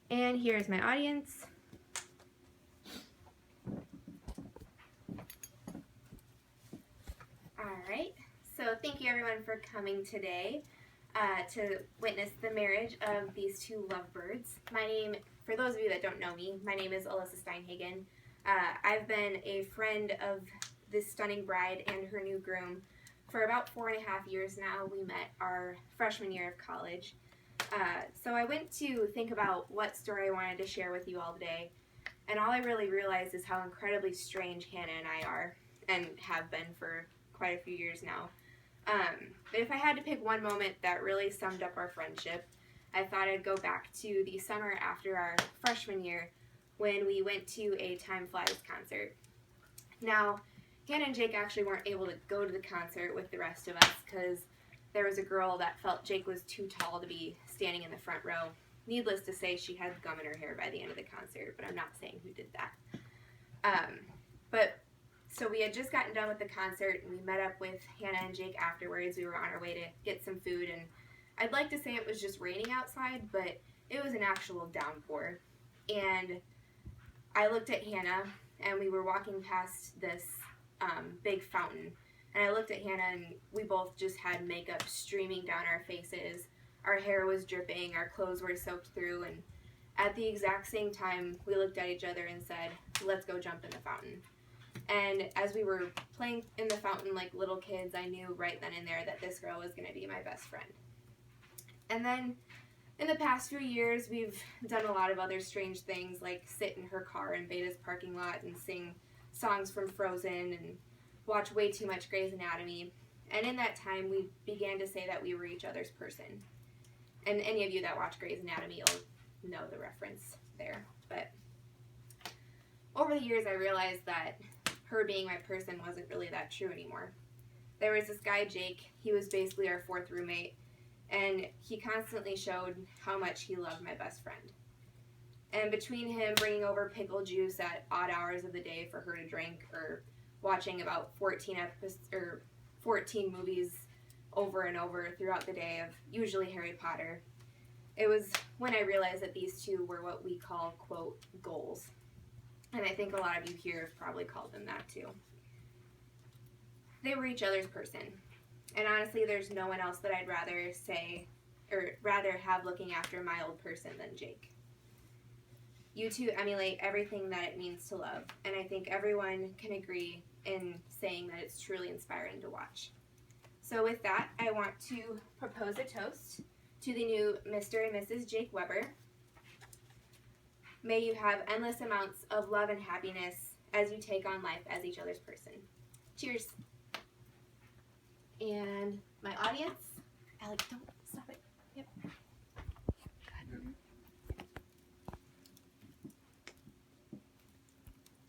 And here's my audience. Alright, so thank you everyone for coming today to witness the marriage of these two lovebirds. For those of you that don't know me, my name is Alyssa Steinhagen. I've been a friend of this stunning bride and her new groom for about 4.5 years now. We met our freshman year of college. So I went to think about what story I wanted to share with you all today, and all I really realized is how incredibly strange Hannah and I are, and have been for quite a few years now. But if I had to pick one moment that really summed up our friendship, I thought I'd go back to the summer after our freshman year when we went to a Time Flies concert. Now, Hannah and Jake actually weren't able to go to the concert with the rest of us because there was a girl that felt Jake was too tall to be standing in the front row. Needless to say, she had gum in her hair by the end of the concert, but I'm not saying who did that. So we had just gotten done with the concert, and we met up with Hannah and Jake afterwards. We were on our way to get some food, and I'd like to say it was just raining outside, but it was an actual downpour. And I looked at Hannah, and we were walking past this big fountain, and I looked at Hannah, and we both just had makeup streaming down our faces. Our hair was dripping, our clothes were soaked through, and at the exact same time, we looked at each other and said, "Let's go jump in the fountain." And as we were playing in the fountain like little kids, I knew right then and there that this girl was going to be my best friend. And then in the past few years, we've done a lot of other strange things, like sit in her car in Beta's parking lot and sing songs from Frozen and watch way too much Grey's Anatomy. And in that time, we began to say that we were each other's person. And any of you that watch Grey's Anatomy, you'll know the reference there. But over the years, I realized that her being my person wasn't really that true anymore. There was this guy, Jake. He was basically our fourth roommate, and he constantly showed how much he loved my best friend. And between him bringing over pickle juice at odd hours of the day for her to drink, or watching about 14 movies over and over throughout the day of usually Harry Potter, it was when I realized that these two were what we call, quote, goals. And I think a lot of you here have probably called them that too. They were each other's person. And honestly, there's no one else that I'd rather have looking after my old person than Jake. You two emulate everything that it means to love, and I think everyone can agree in saying that it's truly inspiring to watch. So with that, I want to propose a toast to the new Mr. and Mrs. Jake Weber. May you have endless amounts of love and happiness as you take on life as each other's person. Cheers. And my audience, Alex, don't